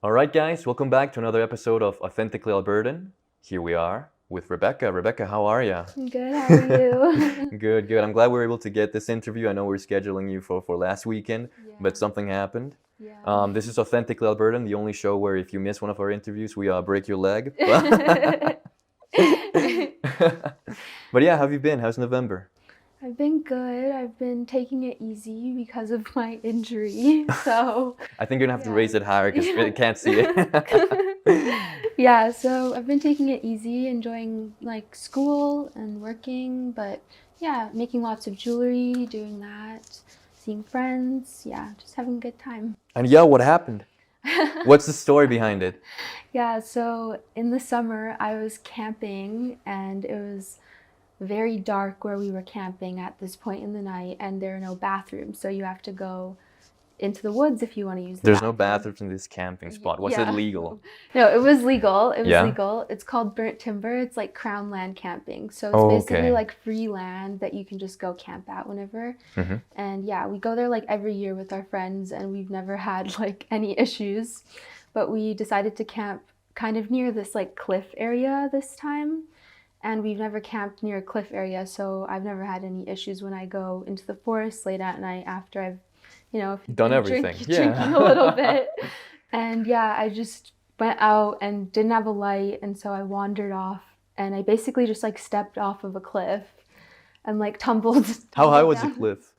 All right, guys, welcome back to another episode of Authentically Albertan. Here we are with Rebekah. Rebekah, how are you? Good, how are you? Good, good. I'm glad we were able to get this interview. I know we were scheduling you for last weekend, but something happened. Yeah. This is Authentically Albertan, the only show where if you miss one of our interviews, we break your leg. But yeah, how have you been? How's November? I've been good. I've been taking it easy because of my injury. So I think you're gonna have to raise it higher because Yeah. I can't see it. yeah, so I've been taking it easy, enjoying like school and working, but yeah, making lots of jewelry, doing that, seeing friends, yeah, just having a good time. And yeah, what happened? What's the story behind it? Yeah, so in the summer I was camping and it was very dark where we were camping at this point in the night, and there are no bathrooms, so you have to go into the woods if you want to use the There's no bathroom. bathrooms in this camping spot. Was it legal? No, it was legal. It was Yeah? legal. It's called burnt timber. It's like crown land camping. So it's Oh, basically okay. like free land that you can just go camp at whenever. Mhm. And yeah, we go there like every year with our friends, and we've never had like any issues. But we decided to camp kind of near this like cliff area this time. And we've never camped near a cliff area, so I've never had any issues when I go into the forest late at night after I've, Done everything. drinking a little bit. And yeah, I just went out and didn't have a light, and so I wandered off, and I basically just like stepped off of a cliff and like tumbled. How high was the down. cliff?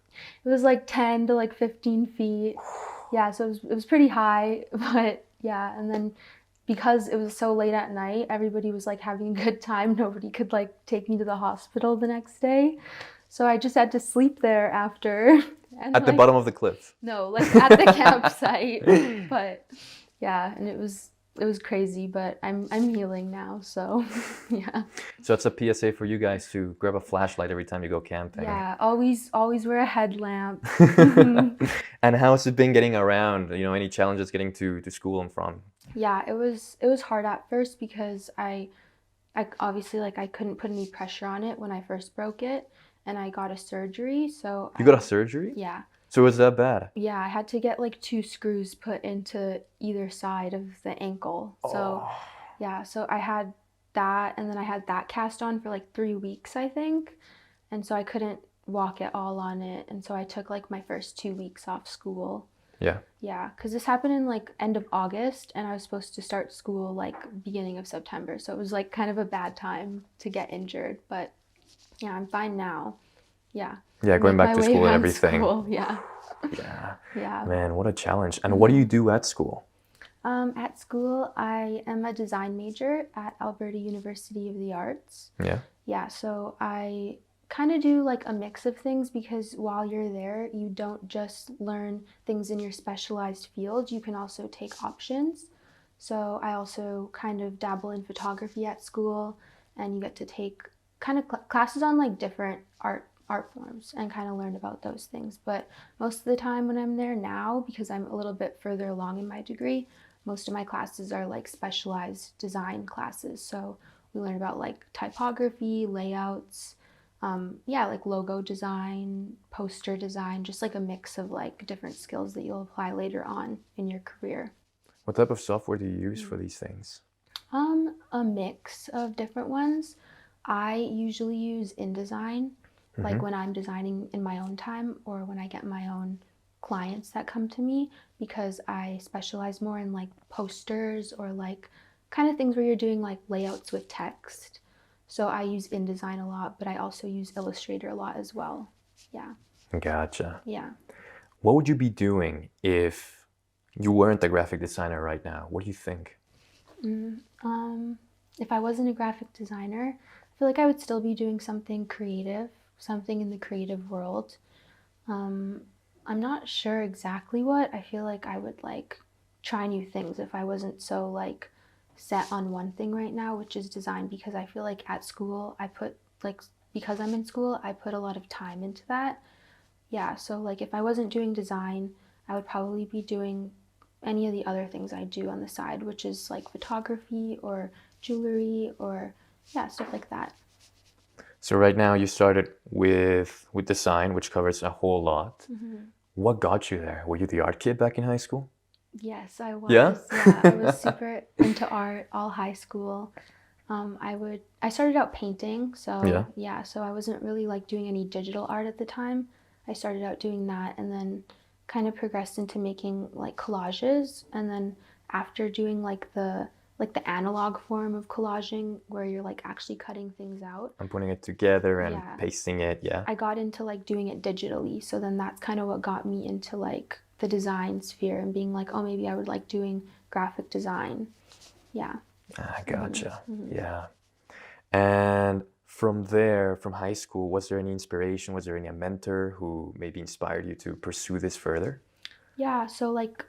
It was like 10 to like 15 feet. Yeah, so it was pretty high, but yeah, and then because it was so late at night, everybody was like having a good time. Nobody could like take me to the hospital the next day. So I just had to sleep there after. And, At the bottom of the cliff? No, like at the campsite. But yeah, and it was crazy, but I'm healing now, so yeah. So it's a PSA for you guys to grab a flashlight every time you go camping. Yeah, always wear a headlamp. And how's it been getting around? Any challenges getting to school and from? Yeah, it was hard at first because I obviously like I couldn't put any pressure on it when I first broke it, and I got a surgery, so You got a surgery? Yeah. So was that bad? Yeah, I had to get like 2 screws put into either side of the ankle. So Oh. yeah, so I had that, and then I had that cast on for like 3 weeks, I think. And so I couldn't walk at all on it, and so I took like my first 2 weeks off school. Yeah. Yeah, because this happened in like end of August, and I was supposed to start school like beginning of September. So it was like kind of a bad time to get injured, but yeah, I'm fine now. Yeah. Yeah, going back to school and everything. School. Yeah. Yeah. Yeah. Man, what a challenge. And what do you do at school? At school, I am a design major at Alberta University of the Arts. Yeah. Yeah, so I kind of do like a mix of things because while you're there, you don't just learn things in your specialized field, you can also take options. So I also kind of dabble in photography at school, and you get to take kind of classes on like different art forms and kind of learn about those things. But most of the time when I'm there now, because I'm a little bit further along in my degree, most of my classes are like specialized design classes. So we learn about like typography, layouts, like logo design, poster design, just like a mix of like different skills that you'll apply later on in your career. What type of software do you use for these things? A mix of different ones. I usually use InDesign, like when I'm designing in my own time or when I get my own clients that come to me, because I specialize more in like posters or like kind of things where you're doing like layouts with text. So I use InDesign a lot, but I also use Illustrator a lot as well. Yeah. Gotcha. Yeah. What would you be doing if you weren't a graphic designer right now? What do you think? If I wasn't a graphic designer, I feel like I would still be doing something creative, something in the creative world. I'm not sure exactly what. I feel like I would like try new things if I wasn't so like set on one thing right now, which is design, because I feel like at school because I'm in school, I put a lot of time into that. Yeah, so like if I wasn't doing design, I would probably be doing any of the other things I do on the side, which is like photography or jewelry or stuff like that. So right now you started with design, which covers a whole lot. What got you there? Were you the art kid back in high school? Yes, I Yeah? was. Yeah, I was super into art all high school. I started out painting, Yeah. so yeah, so I wasn't really like doing any digital art at the time. I started out doing that and then kind of progressed into making like collages, and then after doing like the analog form of collaging where you're like actually cutting things out. I'm putting it together and Yeah. pasting it. Yeah. I got into like doing it digitally. So then that's kind of what got me into like the design sphere and being like, oh, maybe I would like doing graphic design. Yeah. I Mm-hmm. gotcha. Mm-hmm. Yeah. And from there, from high school, was there any inspiration? Was there any mentor who maybe inspired you to pursue this further? Yeah. So like,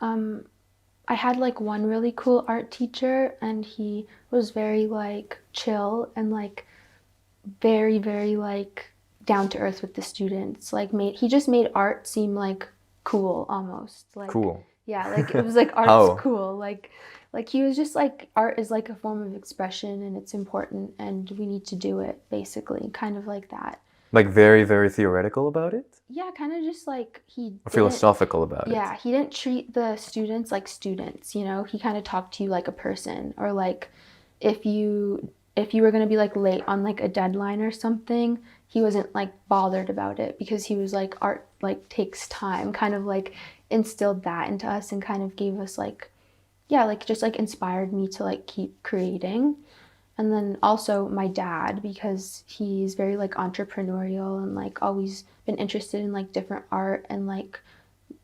I had like one really cool art teacher and he was very like chill and like very, very like down to earth with the students. Like he just made art seem like cool almost. Like Cool. yeah, like it was like art's How? cool. Like he was just like art is like a form of expression and it's important and we need to do it basically, kind of like that. Like very, very theoretical about it? Yeah, kind of just like he Or didn't philosophical about it? yeah, he didn't treat the students like students, you know? He kind of talked to you like a person or like if you were going to be like late on like a deadline or something, he wasn't like bothered about it because he was like art like takes time, kind of like instilled that into us and kind of gave us like yeah, like just like inspired me to like keep creating. And then also my dad because he's very like entrepreneurial and like always been interested in like different art and like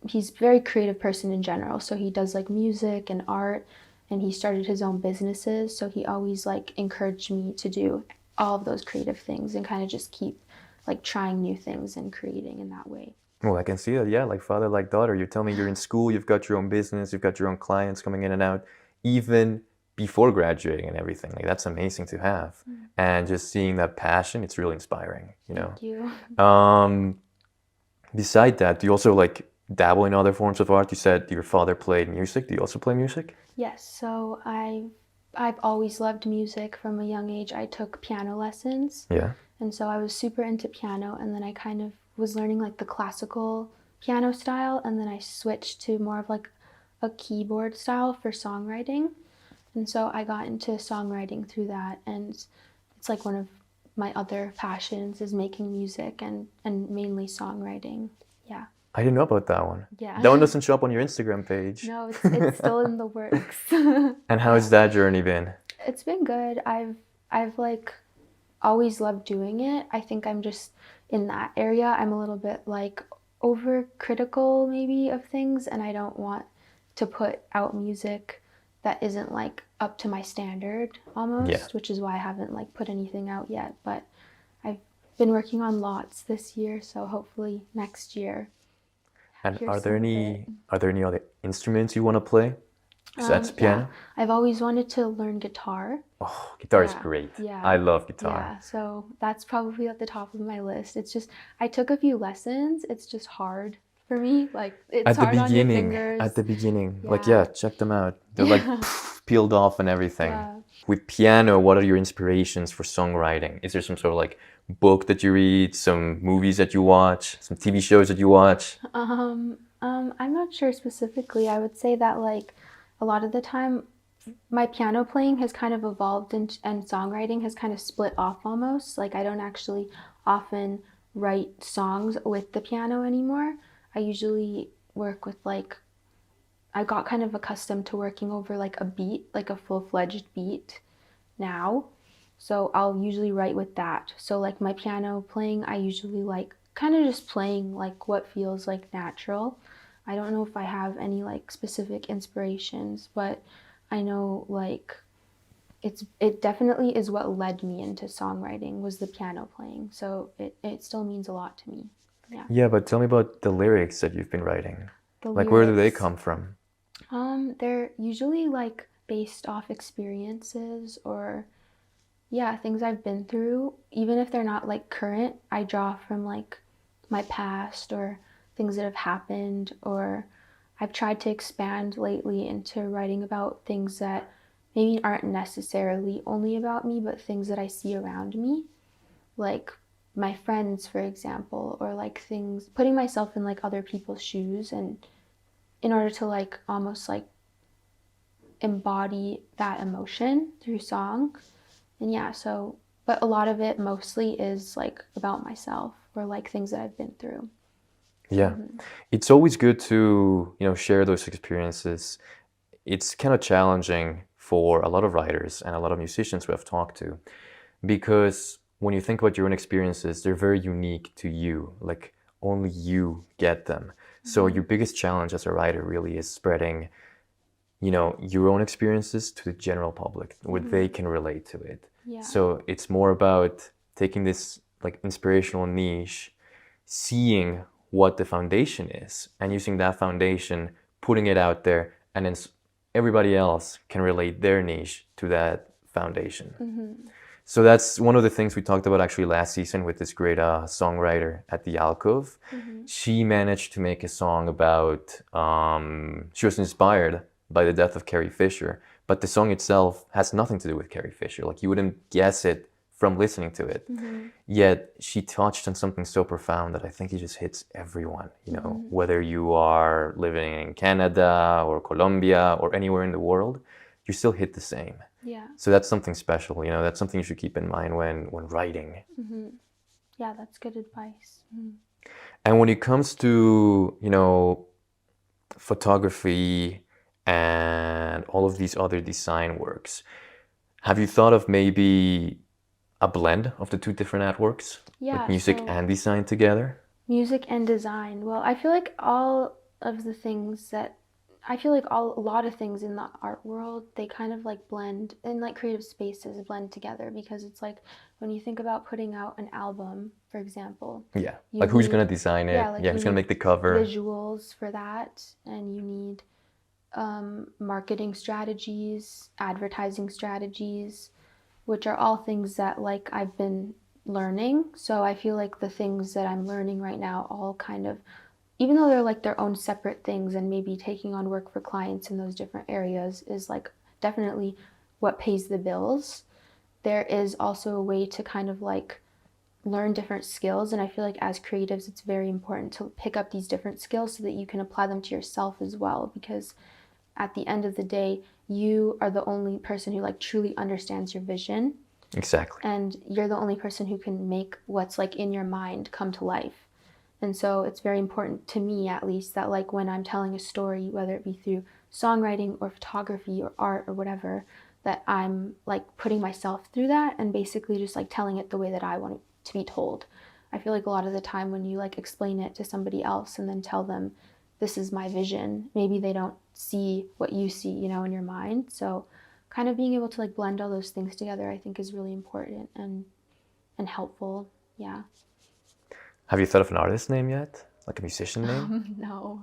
he's a very creative person in general. So he does like music and art and he started his own businesses. So he always like encouraged me to do all of those creative things and kind of just keep like trying new things and creating in that way. Well, I can see that. Yeah, like father, like daughter. You tell me you're in school, you've got your own business, you've got your own clients coming in and out, even before graduating and everything. Like that's amazing to have. And just seeing that passion, it's really inspiring, you know. Thank you. Beside that, do you also like dabble in other forms of art? You said your father played music. Do you also play music? Yes, so I've always loved music from a young age. I took piano lessons. Yeah. And so I was super into piano and then I kind of was learning like the classical piano style and then I switched to more of like a keyboard style for songwriting. And so I got into songwriting through that and it's like one of my other passions is making music and mainly songwriting. Yeah. I didn't know about that one. Yeah. That one doesn't show up on your Instagram page. No, it's still in the works. And how has that journey been? It's been good. I've like always loved doing it. I think I'm just in that area. I'm a little bit like overcritical maybe of things and I don't want to put out music that isn't like up to my standard almost, Yeah. which is why I haven't like put anything out yet, but I've been working on lots this year, so hopefully next year. And Hear are there some of any it. other instruments you want to play besides piano? Yeah, I've always wanted to learn guitar. Oh, guitar is Yeah, great. yeah. I love guitar. Yeah, so that's probably at the top of my list. It's just I took a few lessons. It's just hard for me. Like it's At the hard on your beginning, fingers. like Yeah. yeah, check them out. They're like peeled off and everything. Yeah. With piano, what are your inspirations for songwriting? Is there some sort of like book that you read, some movies that you watch, some TV shows that you watch? I'm not sure specifically. I would say that like a lot of the time my piano playing has kind of evolved and songwriting has kind of split off almost. Like I don't actually often write songs with the piano anymore. I usually work with like I got kind of accustomed to working over like a beat, like a full-fledged beat now. So I'll usually write with that. So like my piano playing, I usually like kind of just playing like what feels like natural. I don't know if I have any like specific inspirations, but I know like it definitely is what led me into songwriting was the piano playing. So it still means a lot to me. Yeah. Yeah, but tell me about the lyrics that you've been writing. The Like, where do they lyrics, come from? they're usually like based off experiences or yeah, things I've been through. Even if they're not like current, I draw from like my past or things that have happened or I've tried to expand lately into writing about things that maybe aren't necessarily only about me, but things that I see around me, like my friends, for example, or like things, putting myself in like other people's shoes and in order to like almost like embody that emotion through song. And yeah, so, but a lot of it mostly is like about myself or like things that I've been through. Yeah. It's always good to, share those experiences. It's kind of challenging for a lot of writers and a lot of musicians we have talked to, because when you think about your own experiences, they're very unique to you. Like only you get them. So your biggest challenge as a writer really is spreading, your own experiences to the general public where they can relate to it. Yeah. So it's more about taking this like inspirational niche, seeing what the foundation is, and using that foundation, putting it out there, and then everybody else can relate their niche to that foundation. So that's one of the things we talked about actually last season with this great songwriter at the Alcove. She managed to make a song about, she was inspired by the death of Carrie Fisher, but the song itself has nothing to do with Carrie Fisher. Like you wouldn't guess it from listening to it. Yet she touched on something so profound that I think it just hits everyone, whether you are living in Canada or Colombia or anywhere in the world, you still hit the same. Yeah. So that's something special, that's something you should keep in mind when writing. Yeah, that's good advice. And when it comes to, photography and all of these other design works, have you thought of maybe a blend of the two different artworks? Yeah, like music so and design together? music and design. Well, I feel like a lot of things in the art world, they kind of like blend, and like creative spaces blend together, because it's like when you think about putting out an album, for example. Yeah. You Like who's need- going to design it? Yeah, like Who's going to make the cover? visuals for that, and you need marketing strategies, advertising strategies, which are all things that like I've been learning. So I feel like the things that I'm learning right now all kind of, even though they're like their own separate things, and maybe taking on work for clients in those different areas is like definitely what pays the bills, there is also a way to kind of like learn different skills. And I feel like as creatives, it's very important to pick up these different skills so that you can apply them to yourself as well, because at the end of the day, you are the only person who like truly understands your vision. Exactly. And you're the only person who can make what's like in your mind come to life. And so it's very important to me, at least, that like when I'm telling a story, whether it be through songwriting or photography or art or whatever, that I'm like putting myself through that and basically just like telling it the way that I want it to be told. I feel like a lot of the time when you like explain it to somebody else and then tell them, this is my vision, maybe they don't see what you see, in your mind. So kind of being able to like blend all those things together, I think is really important and helpful. Yeah. Have you thought of an artist name yet? Like a musician name? No.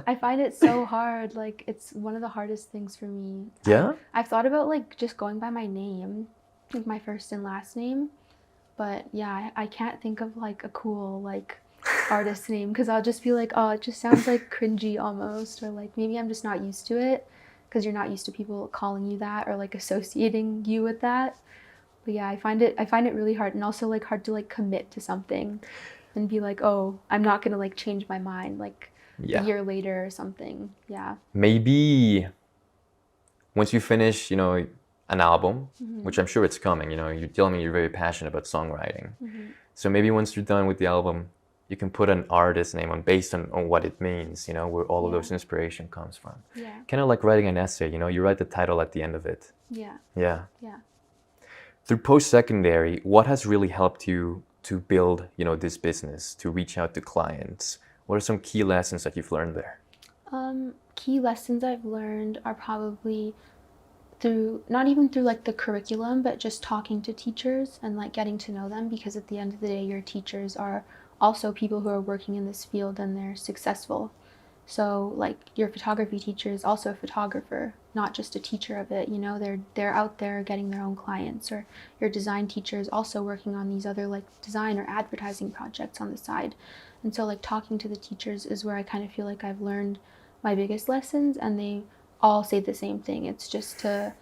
I find it so hard. Like it's one of the hardest things for me. Yeah? I've thought about like just going by my name, like my first and last name. But yeah, I can't think of like a cool like artist name, because I'll just be like, oh, it just sounds like cringy almost, or like maybe I'm just not used to it because you're not used to people calling you that or like associating you with that. But yeah, I find it really hard, and also like hard to like commit to something and be like, oh, I'm not gonna like change my mind like a year later or something. Yeah. Maybe once you finish, an album, which I'm sure it's coming, you're telling me you're very passionate about songwriting. So maybe once you're done with the album, you can put an artist name on based on what it means, where all of those inspiration comes from. Yeah. Kind of like writing an essay, you write the title at the end of it. Yeah. Yeah. Yeah. Through post-secondary, what has really helped you to build, this business, to reach out to clients? What are some key lessons that you've learned there? Key lessons I've learned are probably through, not even through like the curriculum, but just talking to teachers and like getting to know them, because at the end of the day, your teachers are also people who are working in this field and they're successful. So like your photography teacher is also a photographer, not just a teacher of it, they're out there getting their own clients. Or your design teacher is also working on these other like design or advertising projects on the side. And so like talking to the teachers is where I kind of feel like I've learned my biggest lessons, and they all say the same thing. It's just to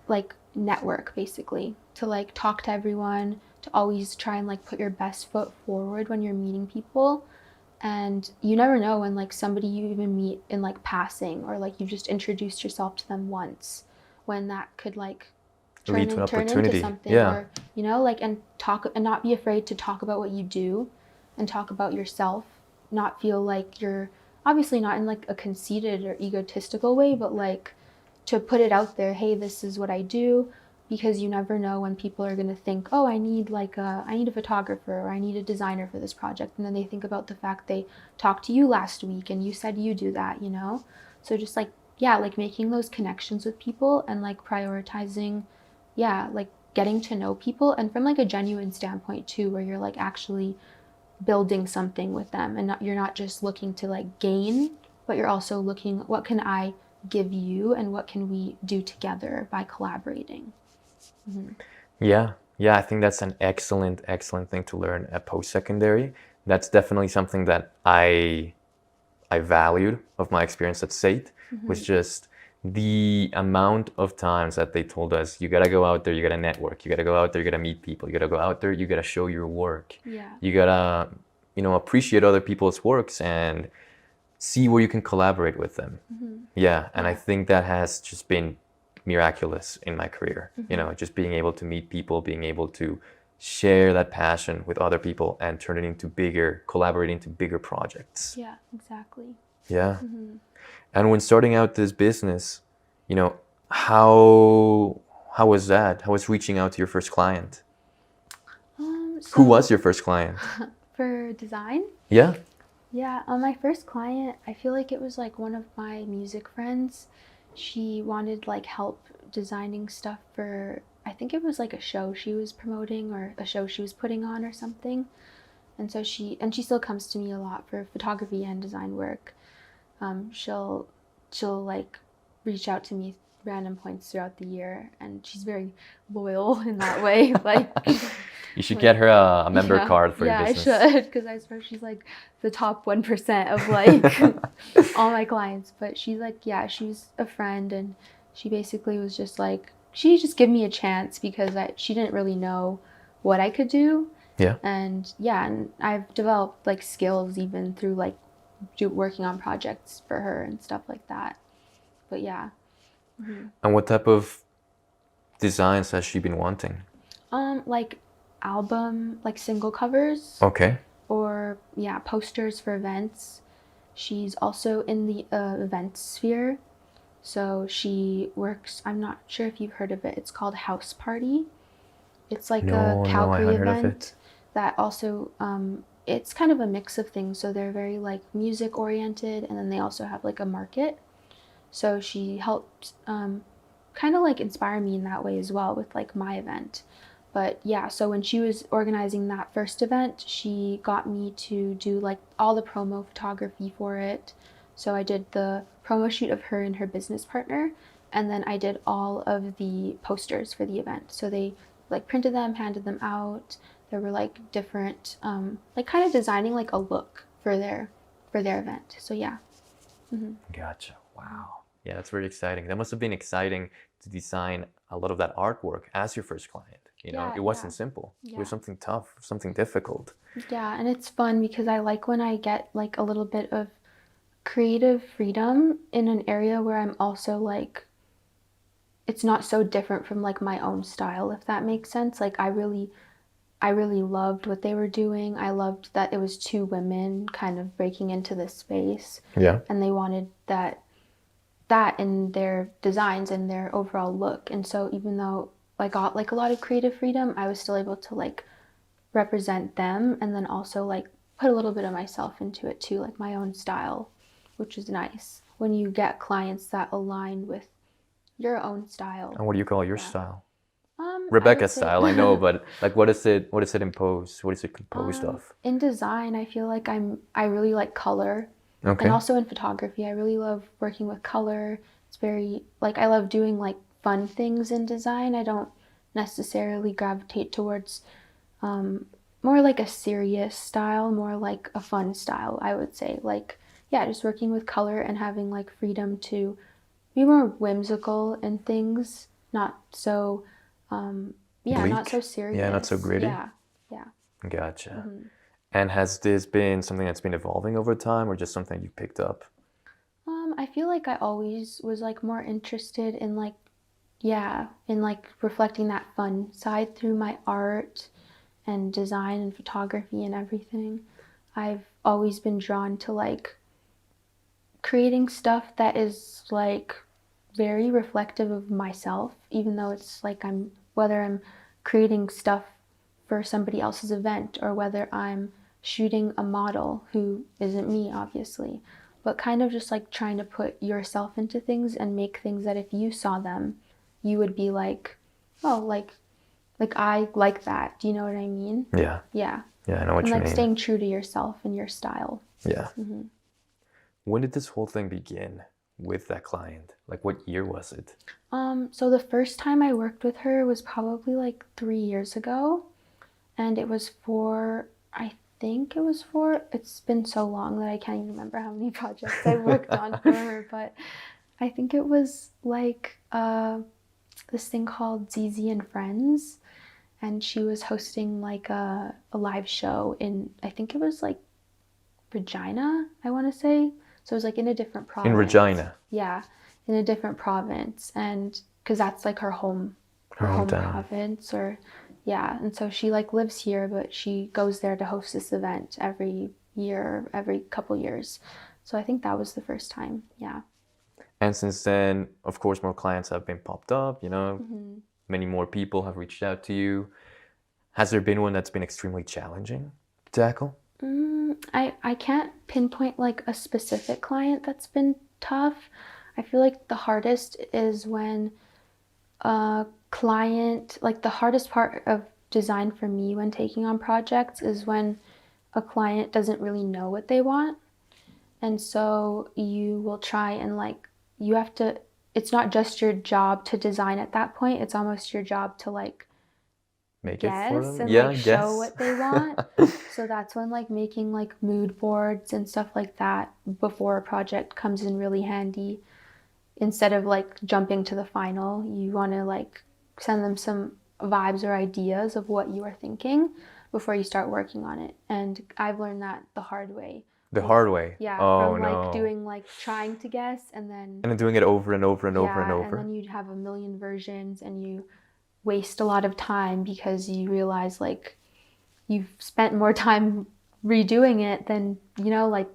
like network, basically, to like talk to everyone, to always try and like put your best foot forward when you're meeting people. And you never know when like somebody you even meet in like passing, or like you just introduced yourself to them once, when that could like Lead to an turn into opportunity. something. Yeah. Or like, and talk, and not be afraid to talk about what you do and talk about yourself, not feel like you're, obviously not in like a conceited or egotistical way, but like to put it out there, hey, this is what I do, because you never know when people are going to think, oh, I need a photographer, or I need a designer for this project, and then they think about the fact they talked to you last week and you said you do that, so just like, yeah, like making those connections with people, and like prioritizing, yeah, like getting to know people, and from like a genuine standpoint too, where you're like actually building something with them, and you're not just looking to like gain, but you're also looking, what can I give you, and what can we do together by collaborating. Yeah. Yeah, I think that's an excellent, excellent thing to learn at post-secondary. That's definitely something that I valued of my experience at SAIT, was just the amount of times that they told us, you gotta go out there, you gotta network, you gotta go out there, you gotta meet people, you gotta go out there, you gotta show your work. Yeah. You gotta, appreciate other people's works and see where you can collaborate with them. Yeah, and I think that has just been miraculous in my career. Just being able to meet people, being able to share that passion with other people and turn it into collaborating to bigger projects. Yeah, exactly. Yeah. And when starting out this business, how was that? How was reaching out to your first client? Who was your first client? For design? Yeah. Yeah, my first client, I feel like it was like one of my music friends. She wanted like help designing stuff for, I think it was like a show she was promoting, or a show she was putting on or something. And so she still comes to me a lot for photography and design work. She'll like reach out to me random points throughout the year, and she's very loyal in that way. Like, you should get her a member yeah, card for your yeah, business. I should, because I swear she's like the top 1% of like all my clients. But she's like, yeah, she's a friend, and she basically was just like, she just gave me a chance because she didn't really know what I could do. Yeah. And yeah, and I've developed like skills even through like working on projects for her and stuff like that. But yeah. And what type of designs has she been wanting? Like album, like single covers. Okay. Or yeah, posters for events. She's also in the event sphere. So she works, I'm not sure if you've heard of it. It's called House Party. It's like a I Calgary haven't heard of event it. that also, it's kind of a mix of things. So they're very like music oriented, and then they also have like a market. So she helped kind of like inspire me in that way as well with like my event. But yeah, so when she was organizing that first event, she got me to do like all the promo photography for it. So I did the promo shoot of her and her business partner, and then I did all of the posters for the event. So they like printed them, handed them out. There were like different, like kind of designing like a look for their event. So yeah. Gotcha. Wow. Yeah, that's very exciting. That must have been exciting to design a lot of that artwork as your first client. Yeah, it wasn't yeah. simple. It was Yeah. something tough, something difficult. Yeah, and it's fun because I like when I get like a little bit of creative freedom in an area where I'm also like, it's not so different from like my own style, if that makes sense. Like I really loved what they were doing. I loved that it was two women kind of breaking into this space. Yeah. And they wanted that in their designs and their overall look. And so even though I got like a lot of creative freedom, I was still able to like represent them, and then also like put a little bit of myself into it too, like my own style, which is nice when you get clients that align with your own style. And what do you call your Yeah. style? I would Rebecca's say- style, I know, but like what is it impose? What is it composed of? In design, I feel like I really like color. Okay. And also in photography, I really love working with color. It's very like, I love doing like fun things in design. I don't necessarily gravitate towards more like a serious style, more like a fun style, I would say. Like, yeah, just working with color and having like freedom to be more whimsical in things, not so yeah, Bleak? not so serious. Yeah, not so gritty? Yeah, yeah. Gotcha. And has this been something that's been evolving over time or just something you picked up? I feel like I always was like more interested in like, yeah, in like reflecting that fun side through my art and design and photography and everything. I've always been drawn to like creating stuff that is like very reflective of myself, even though it's like whether I'm creating stuff for somebody else's event or whether I'm shooting a model who isn't me, obviously, but kind of just like trying to put yourself into things and make things that if you saw them, you would be like, oh, like I like that. Do you know what I mean? Yeah. Yeah. Yeah, I know what And you like mean. staying true to yourself and your style. Yeah. When did this whole thing begin with that client? Like, what year was it? So the first time I worked with her was probably like 3 years ago, and it was for, I think it was for, it's been so long that I can't even remember how many projects I worked on for her, but I think it was like this thing called ZZ and Friends, and she was hosting like a live show in, I think it was like Regina, I want to say. So it was like in a different In province. Regina, Yeah, in a different province, and because that's like her her home hometown. province, or yeah. And so she like lives here, but she goes there to host this event every year, every couple years. So I think that was the first time. Yeah. And since then, of course, more clients have been popped up, hmm many more people have reached out to you. Has there been one that's been extremely challenging to tackle? I can't pinpoint like a specific client that's been tough. I feel like the hardest is when a client, like the hardest part of design for me when taking on projects is when a client doesn't really know what they want. And so you will try and like, you have to, it's not just your job to design at that point, it's almost your job to like Make it for guess them? and Yeah, like show guess. what they want. So that's when like making like mood boards and stuff like that before a project comes in really handy. Instead of like jumping to the final, you want to like send them some vibes or ideas of what you are thinking before you start working on it. And I've learned that the hard way. The Like, hard way. yeah, Oh from like no. doing like trying to guess and then, And then doing it over and over and over and yeah, and over. then you'd have a million versions and you waste a lot of time because you realize like you've spent more time redoing it than, like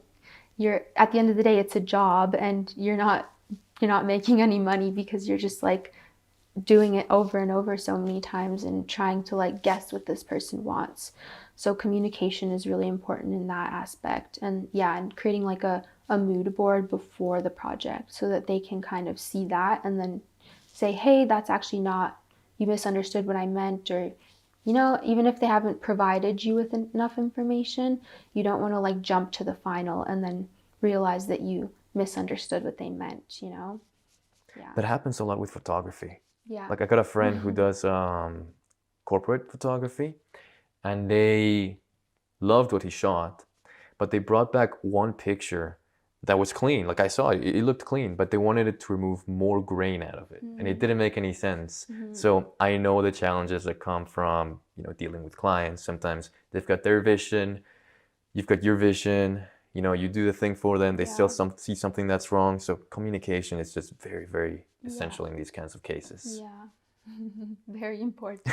you're at the end of the day it's a job and you're not making any money because you're just like doing it over and over so many times and trying to like guess what this person wants. So communication is really important in that aspect. And yeah, and creating like a mood board before the project so that they can kind of see that and then say, hey, that's actually not, you misunderstood what I meant, or even if they haven't provided you with enough information, you don't want to like jump to the final and then realize that you misunderstood what they meant. Yeah. That happens a lot with photography. Yeah. Like I got a friend who does corporate photography, and they loved what he shot, but they brought back one picture that was clean. Like I saw it, it looked clean, but they wanted it to remove more grain out of it, and it didn't make any sense. Mm-hmm. So I know the challenges that come from dealing with clients. Sometimes they've got their vision, you've got your vision. You do the thing for them. They still Yeah. see something that's wrong. So communication is just very, very Yeah. essential in these kinds of cases. Yeah. Very important.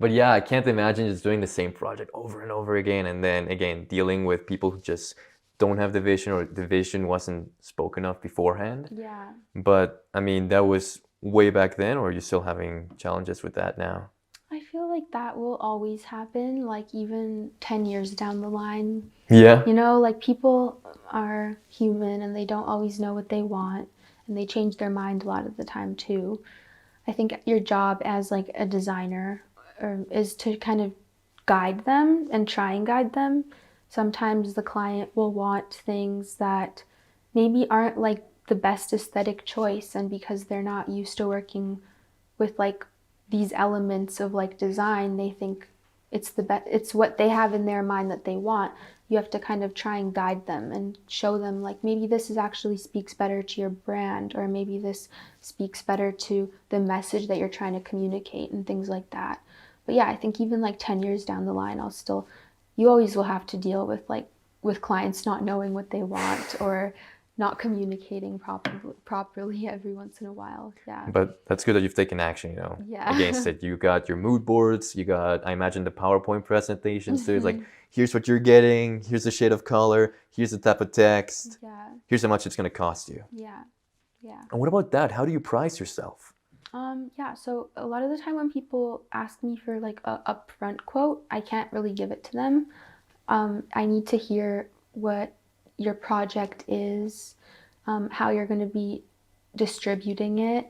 But yeah, I can't imagine just doing the same project over and over again, and then again dealing with people who just don't have the vision or the vision wasn't spoken of beforehand. Yeah. But I mean, that was way back then, or are you still having challenges with that now? I feel like that will always happen, like even 10 years down the line. Yeah. Like people are human and they don't always know what they want and they change their mind a lot of the time too. I think your job as like a designer is to kind of guide them and try and guide them. Sometimes the client will want things that maybe aren't like the best aesthetic choice, and because they're not used to working with like these elements of like design, they think it's what they have in their mind that they want. You have to kind of try and guide them and show them like maybe this is actually speaks better to your brand, or maybe this speaks better to the message that you're trying to communicate and things like that. But yeah, I think even like 10 years down the line, I'll still you always will have to deal with with clients not knowing what they want or not communicating properly every once in a while. Yeah. But that's good that you've taken action, Yeah. against it. You got your mood boards, you got, I imagine, the PowerPoint presentations too. It's like, here's what you're getting, here's the shade of color, here's the type of text, Yeah. here's how much it's going to cost you. Yeah. Yeah. And what about that? How do you price yourself? Yeah, so a lot of the time when people ask me for like a upfront quote, I can't really give it to them. I need to hear what your project is, how you're going to be distributing it.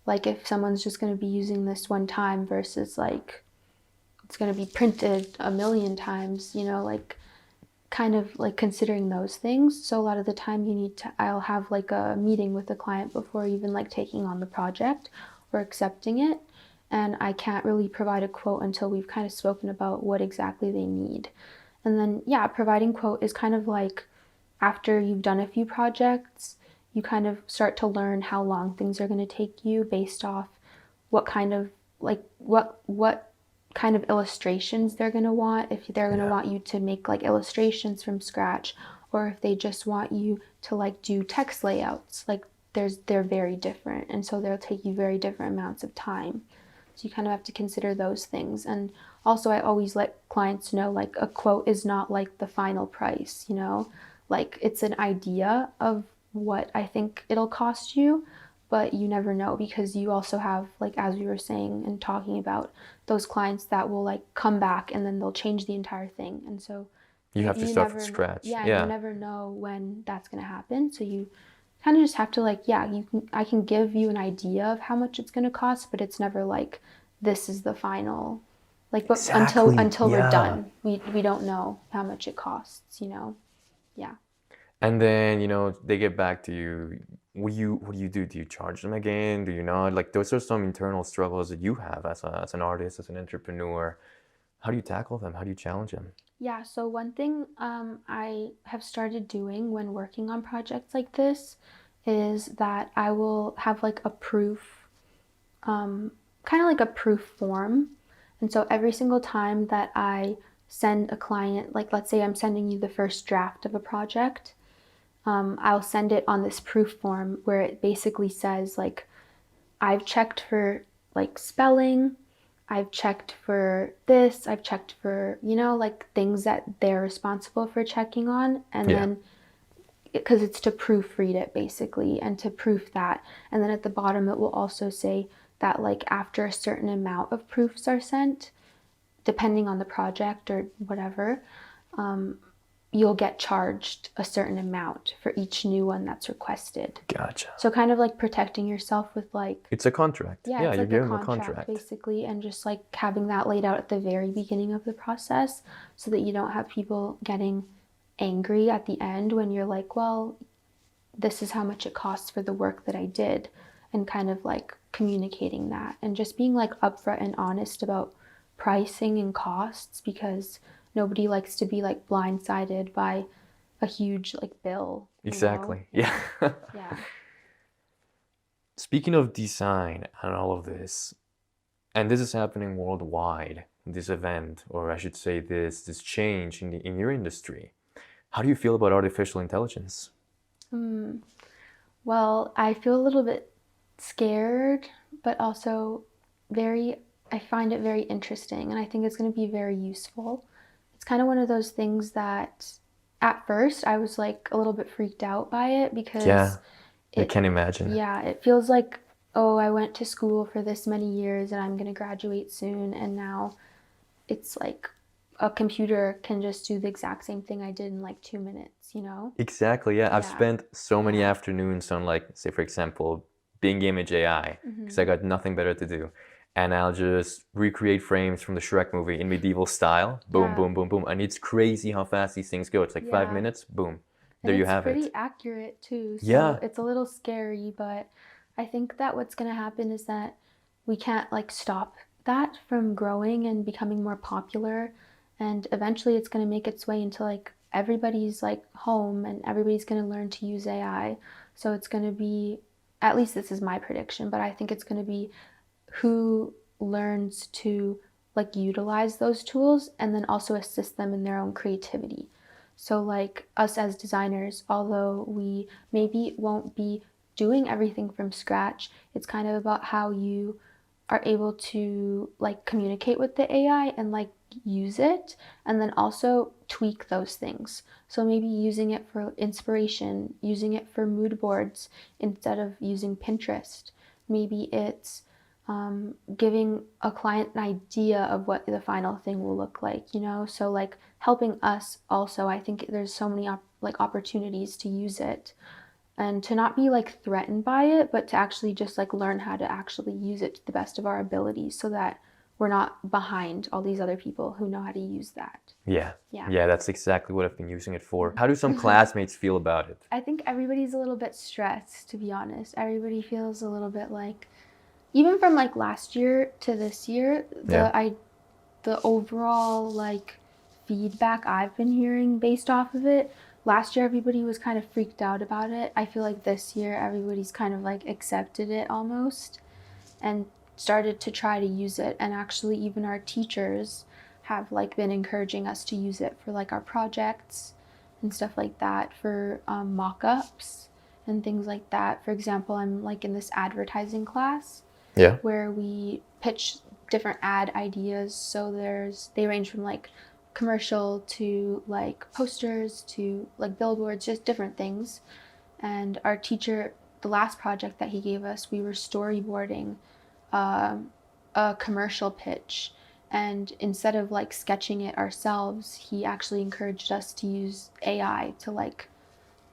Like if someone's just going to be using this one time versus like it's going to be printed a million times, like kind of like considering those things. So a lot of the time I'll have like a meeting with the client before even like taking on the project or accepting it. And I can't really provide a quote until we've kind of spoken about what exactly they need. And then, yeah, providing quote is kind of like after you've done a few projects, you kind of start to learn how long things are going to take you based off what kind of what kind of illustrations they're going to want. If they're going to want you to make like illustrations from scratch, or if they just want you to like do text layouts, like they're very different, and so they'll take you very different amounts of time. So you kind of have to consider those things. And also I always let clients know like a quote is not like the final price, like it's an idea of what I think it'll cost you, but you never know because you also have, like as we were saying and talking about, those clients that will like come back and then they'll change the entire thing. And so You have to you start never from scratch. yeah, and Yeah. you never know when that's going to happen. So you kind of just have to like, yeah, I can give you an idea of how much it's going to cost, but it's never like this is the final, like, but Exactly. until we're Yeah. done, we don't know how much it costs, Yeah. And then, they get back to you. What do you do? Do you charge them again? Do you not? Like, those are some internal struggles that you have as an artist, as an entrepreneur. How do you tackle them? How do you challenge them? Yeah, so one thing I have started doing when working on projects like this is that I will have like a proof, kind of like a proof form. And so every single time that I send a client, like let's say I'm sending you the first draft of a project, I'll send it on this proof form where it basically says like, I've checked for like spelling, I've checked for this, I've checked for, like things that they're responsible for checking on. And Yeah. then, because it's to proofread it basically and to proof that. And then at the bottom, it will also say that like after a certain amount of proofs are sent, depending on the project or whatever, you'll get charged a certain amount for each new one that's requested. Gotcha. So kind of like protecting yourself with like, It's a contract. yeah, Yeah, it's you're like giving a them a contract. basically, and just like having that laid out at the very beginning of the process so that you don't have people getting angry at the end when you're like, well, this is how much it costs for the work that I did, and kind of like communicating that and just being like upfront and honest about pricing and costs, because nobody likes to be like blindsided by a huge like bill. Exactly. Yeah. Yeah. Speaking of design and all of this, and this is happening worldwide, this event, or I should say this change in your industry. How do you feel about artificial intelligence? Well, I feel a little bit scared, but also I find it very interesting, and I think it's going to be very useful. It's kind of one of those things that at first I was like a little bit freaked out by it because Yeah, I it, can imagine. yeah, it feels like, oh, I went to school for this many years and I'm going to graduate soon, and now it's like a computer can just do the exact same thing I did in like 2 minutes. Exactly, yeah. I've Yeah. spent so many Yeah. afternoons on, like, say for example, Bing Image AI, because I got nothing better to do. And I'll just recreate frames from the Shrek movie in medieval style. Boom, Yeah. boom, boom, boom. And it's crazy how fast these things go. It's like 5 minutes, boom. There you have And it's it. pretty accurate too, so Yeah, it's a little scary, but I think that what's going to happen is that we can't like stop that from growing and becoming more popular, and eventually it's going to make its way into like everybody's like home, and everybody's going to learn to use AI. So it's going to be, at least this is my prediction, but I think it's going to be who learns to like utilize those tools and then also assist them in their own creativity. So like us as designers, although we maybe won't be doing everything from scratch, it's kind of about how you are able to like communicate with the AI and like use it and then also tweak those things. So maybe using it for inspiration, using it for mood boards instead of using Pinterest. Maybe it's giving a client an idea of what the final thing will look like, you know? So like helping us also, I think there's so many like opportunities to use it and to not be like threatened by it, but to actually just like learn how to actually use it to the best of our abilities so that we're not behind all these other people who know how to use that. Yeah. Yeah. Yeah, that's exactly what I've been using it for. How do some classmates feel about it? I think everybody's a little bit stressed, to be honest. Everybody feels a little bit like, even from like last year to this year, the overall like feedback I've been hearing based off of it, last year everybody was kind of freaked out about it. I feel like this year everybody's kind of like accepted it almost and started to try to use it. And actually even our teachers have like been encouraging us to use it for like our projects and stuff like that, for mock-ups and things like that. For example, I'm like in this advertising class where we pitch different ad ideas. So they range from like commercial to like posters to like billboards, just different things. And our teacher, the last project that he gave us, we were storyboarding a commercial pitch. And instead of like sketching it ourselves, he actually encouraged us to use AI to like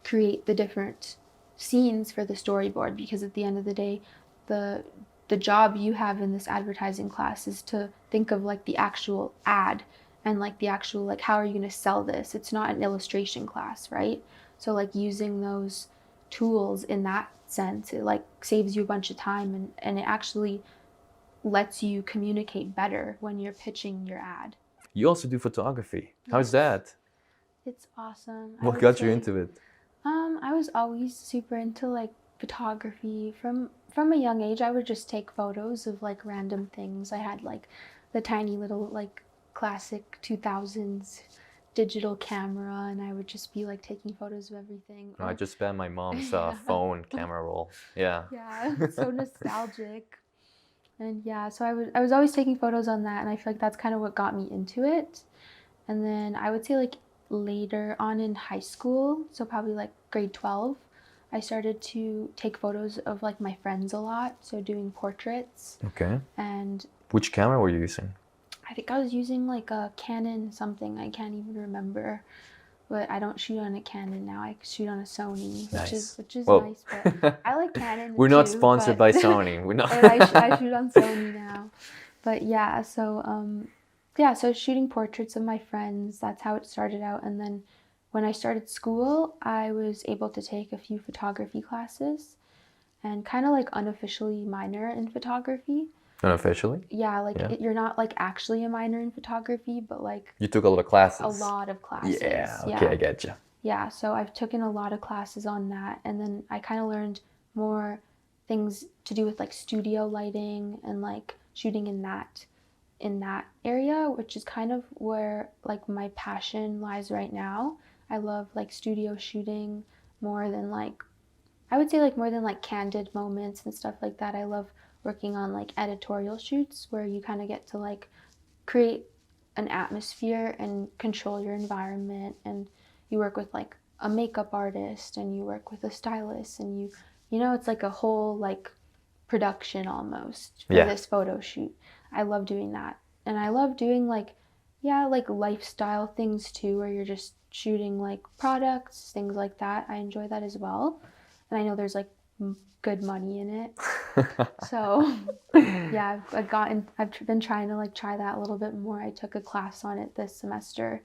create the different scenes for the storyboard, because at the end of the day, the job you have in this advertising class is to think of like the actual ad and like the actual like how are you going to sell this. It's not an illustration class, right? So like using those tools in that sense, it like saves you a bunch of time and it actually lets you communicate better when you're pitching your ad. You also do photography. How's that? It's awesome. What got you into it? I was always super into like photography. From a young age, I would just take photos of like random things. I had like the tiny little like classic 2000s digital camera, and I would just be like taking photos of everything. I just spent my mom's phone camera roll. Yeah. Yeah, so nostalgic. And yeah, so I was always taking photos on that, and I feel like that's kind of what got me into it. And then I would say like later on in high school, so probably like grade 12, I started to take photos of like my friends a lot, so doing portraits. Okay. And which camera were you using? I think I was using like a Canon something, I can't even remember. But I don't shoot on a Canon now. I shoot on a Sony, which is nice. But I like Canon. We're not sponsored by Sony. We're not. I shoot on Sony now. But yeah, so so shooting portraits of my friends. That's how it started out. And then when I started school, I was able to take a few photography classes, and kind of like unofficially minor in photography. Unofficially? Yeah, like you're not like actually a minor in photography, but like you took a lot of classes. A lot of classes. Yeah, okay, I get you. Yeah, so I've taken a lot of classes on that, and then I kind of learned more things to do with like studio lighting and like shooting in that area, which is kind of where like my passion lies right now. I love like studio shooting more than like, I would say like more than like candid moments and stuff like that. I love working on like editorial shoots where you kind of get to like create an atmosphere and control your environment, and you work with like a makeup artist and you work with a stylist, and you know it's like a whole like production almost for this photo shoot. I love doing that, and I love doing like like lifestyle things too, where you're just shooting like products, things like that. I enjoy that as well, and I know there's like good money in it. So yeah, I've been trying to like try that a little bit more. I took a class on it this semester,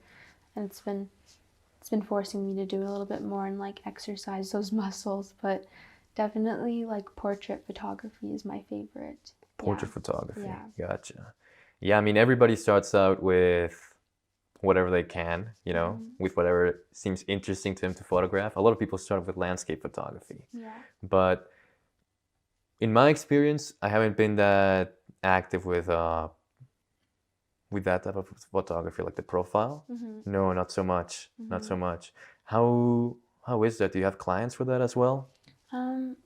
and it's been forcing me to do it a little bit more and like exercise those muscles. But definitely like portrait photography is my favorite. Portrait photography. Yeah. Gotcha. Yeah, I mean everybody starts out with whatever they can, you know, with whatever seems interesting to them to photograph. A lot of people start with landscape photography. Yeah. But in my experience, I haven't been that active with with that type of photography, like the profile? No, not so much. Not so much. How is that? Do you have clients for that as well?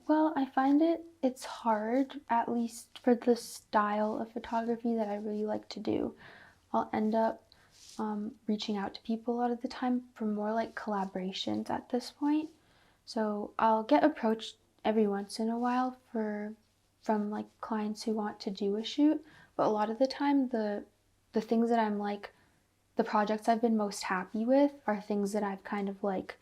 Well, I find it's hard, at least for the style of photography that I really like to do. I'll end up reaching out to people a lot of the time for more like collaborations at this point. So I'll get approached every once in a while from like clients who want to do a shoot, but a lot of the time the things that I'm like the projects I've been most happy with are things that I've kind of like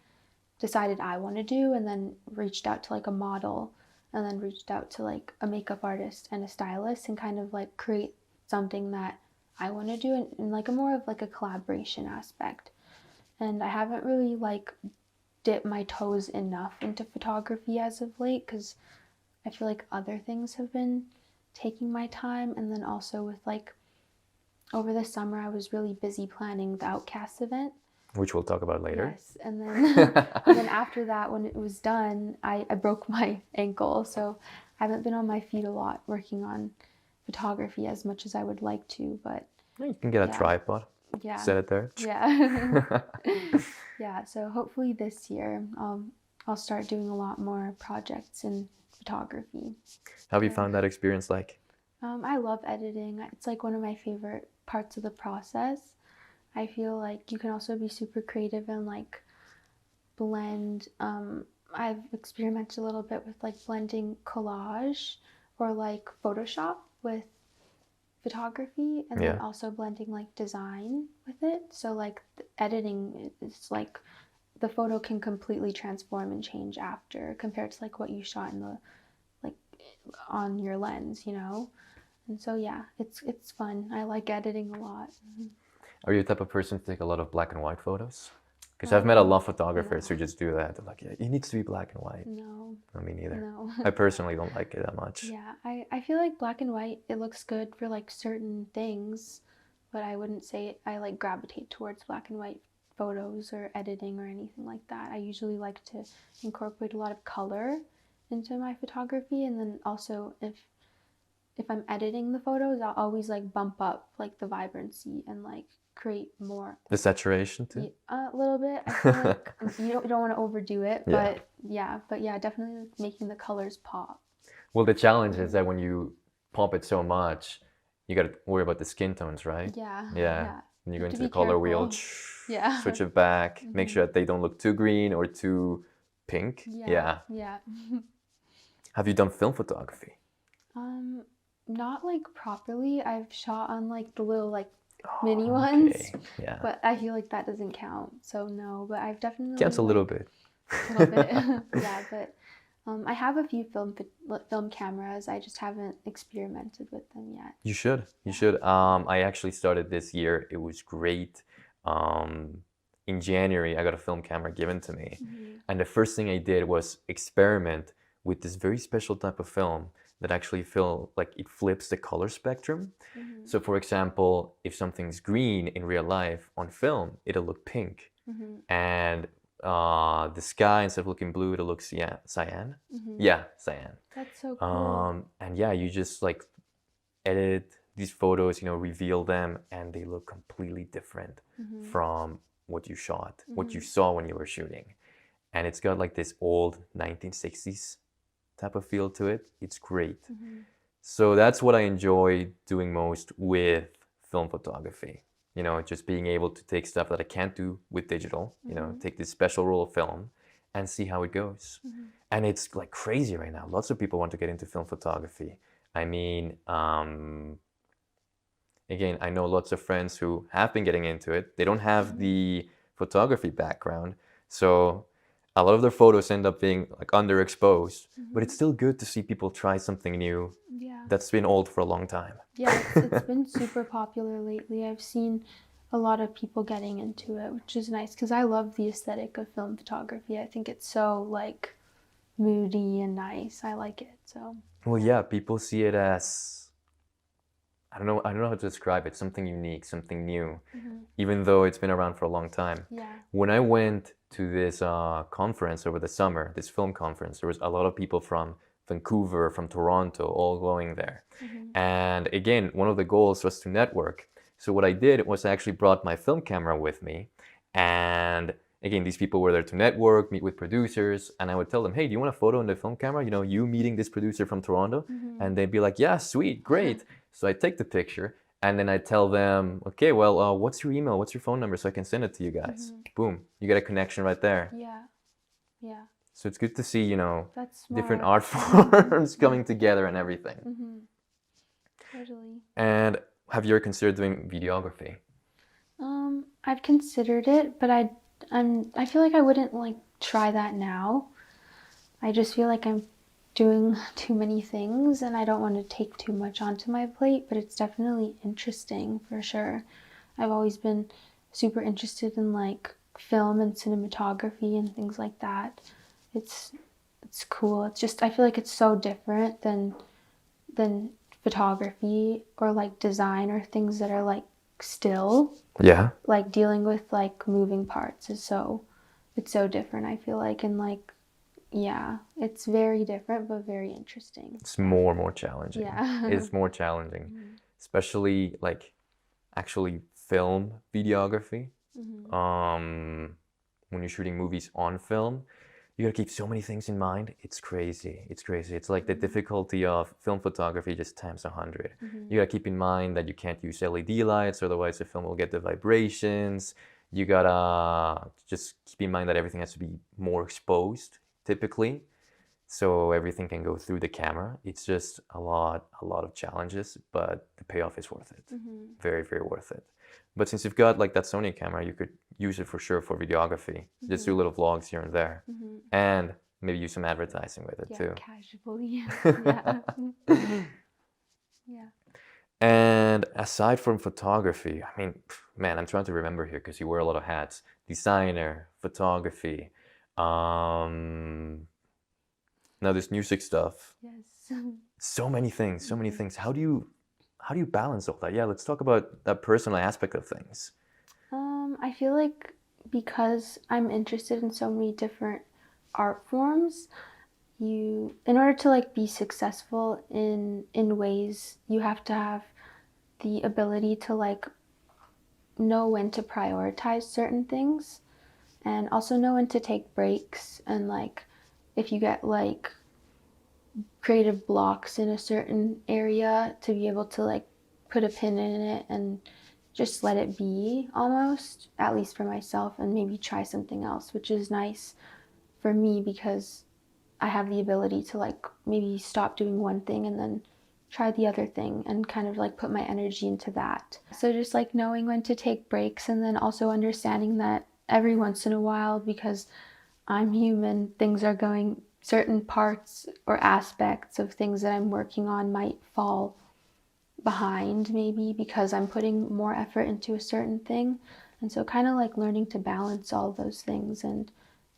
decided I want to do and then reached out to like a model and then reached out to like a makeup artist and a stylist and kind of like create something that I want to do in like a more of like a collaboration aspect. And I haven't really like dipped my toes enough into photography as of late because I feel like other things have been taking my time. And then also with like over the summer I was really busy planning the Outcast event, which we'll talk about later. yes, and then after that, when it was done, I broke my ankle, so I haven't been on my feet a lot working on photography as much as I would like to, but You can get a yeah. tripod, Yeah, set it there. yeah. Yeah, so hopefully this year I'll start doing a lot more projects in photography. How have you found that experience like? I love editing. It's like one of my favorite parts of the process. I feel like you can also be super creative and like blend. I've experimented a little bit with like blending collage or like Photoshop with photography, and then also blending like design with it. So like the editing is like the photo can completely transform and change after compared to like what you shot in the like on your lens, you know. And so yeah, it's fun. I like editing a lot. Are you the type of person to take a lot of black and white photos? Because I've met a lot of photographers who just do that. They're like, yeah, it needs to be black and white. No. No, me neither. No. I personally don't like it that much. Yeah, I feel like black and white, it looks good for like certain things, but I wouldn't say I like gravitate towards black and white photos or editing or anything like that. I usually like to incorporate a lot of color into my photography, and then also if I'm editing the photos, I'll always like bump up like the vibrancy and like create more. The saturation too? A little bit. I feel like you don't want to overdo it, but yeah, definitely making the colors pop. Well, the challenge is that when you pop it so much, you got to worry about the skin tones, right? Yeah. When you go into the color wheel, switch it back, make sure that they don't look too green or too pink. Yeah. Have you done film photography? Not like properly. I've shot on like the little like mini ones, but I feel like that doesn't count. So no, but I've definitely counts a little bit. A little bit, yeah. But I have a few film cameras. I just haven't experimented with them yet. You should. You should. I actually started this year. It was great. In January, I got a film camera given to me, and the first thing I did was experiment with this very special type of film that actually feel like it flips the color spectrum. So for example, if something's green in real life on film, it'll look pink. And the sky, instead of looking blue, it'll look cyan. Yeah, cyan. That's so cool. And yeah, you just like edit these photos, you know, reveal them, and they look completely different from what you shot, what you saw when you were shooting. And it's got like this old 1960s type of feel to it. It's great. So that's what I enjoy doing most with film photography. You know, just being able to take stuff that I can't do with digital, you know, take this special roll of film and see how it goes. And it's like crazy right now. Lots of people want to get into film photography. I mean, again, I know lots of friends who have been getting into it. They don't have the photography background. So a lot of their photos end up being like underexposed, but it's still good to see people try something new that's been old for a long time. Yeah, it's been super popular lately. I've seen a lot of people getting into it, which is nice because I love the aesthetic of film photography. I think it's so like moody and nice. I like it. So. Well, yeah, people see it as, I don't know how to describe it, something unique, something new, even though it's been around for a long time. When I went to this conference over the summer, this film conference, there was a lot of people from Vancouver, from Toronto, all going there. And again, one of the goals was to network. So what I did was I actually brought my film camera with me. And again, these people were there to network, meet with producers. And I would tell them, hey, do you want a photo in the film camera? You know, you meeting this producer from Toronto? And they'd be like, yeah, sweet, great. So I take the picture. And then I tell them, okay, well, what's your email? What's your phone number so I can send it to you guys? Boom, you get a connection right there. Yeah. Yeah. So it's good to see, you know, That's different smart. art forms coming together and everything. Totally. And have you ever considered doing videography? I've considered it, but I feel like I wouldn't like try that now. I just feel like I'm doing too many things and I don't want to take too much onto my plate, but it's definitely interesting for sure. I've always been super interested in like film and cinematography and things like that. It's cool. It's just I feel like it's so different than photography or like design or things that are like still. Yeah. Like dealing with like moving parts is it's so different, I feel like, and like yeah, it's very different but very interesting. It's more challenging. Yeah. It's more challenging, especially like actually film videography. When you're shooting movies on film, you gotta keep so many things in mind. It's crazy. It's crazy. It's like the difficulty of film photography just times 100. You gotta keep in mind that you can't use LED lights, otherwise the film will get the vibrations. You gotta just keep in mind that everything has to be more exposed, typically, so everything can go through the camera. It's just a lot of challenges, but the payoff is worth it. Very, very worth it. But since you've got like that Sony camera, you could use it for sure for videography. Just do little vlogs here and there, and maybe use some advertising with it too. Casually. Yeah. Yeah. And aside from photography, I mean, man, I'm trying to remember here because you wear a lot of hats. Designer, photography, now this music stuff. Yes. So many things, so many things. How do you balance all that? Yeah, let's talk about that personal aspect of things. I feel like because I'm interested in so many different art forms, in order to like be successful in ways, you have to have the ability to like know when to prioritize certain things and also know when to take breaks, and like if you get like creative blocks in a certain area, to be able to like put a pin in it and just let it be, almost, at least for myself, and maybe try something else, which is nice for me because I have the ability to like maybe stop doing one thing and then try the other thing and kind of like put my energy into that. So just like knowing when to take breaks, and then also understanding that every once in a while, because I'm human, certain parts or aspects of things that I'm working on might fall behind maybe because I'm putting more effort into a certain thing. And so kind of like learning to balance all those things, and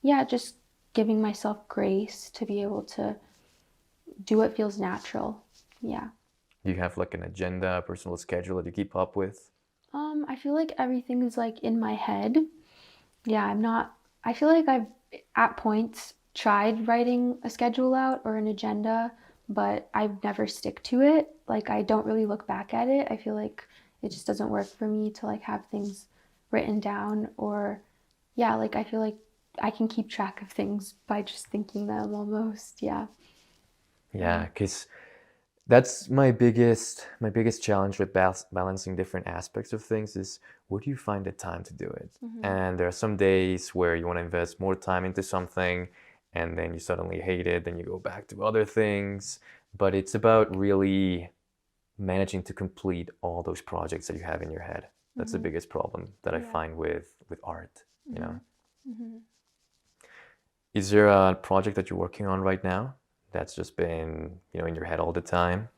yeah, just giving myself grace to be able to do what feels natural. Yeah. Do you have like an agenda, a personal schedule that you keep up with? I feel like everything is like in my head. Yeah, I feel like I've at points tried writing a schedule out or an agenda, but I never stick to it. Like I don't really look back at it. I feel like it just doesn't work for me to like have things written down, or yeah, like I feel like I can keep track of things by just thinking them almost. Yeah. Yeah, because that's my biggest challenge with balancing different aspects of things is, where do you find the time to do it? And there are some days where you want to invest more time into something and then you suddenly hate it, then you go back to other things. But it's about really managing to complete all those projects that you have in your head. That's the biggest problem that I find with art, you know. Is there a project that you're working on right now that's just been, you know, in your head all the time?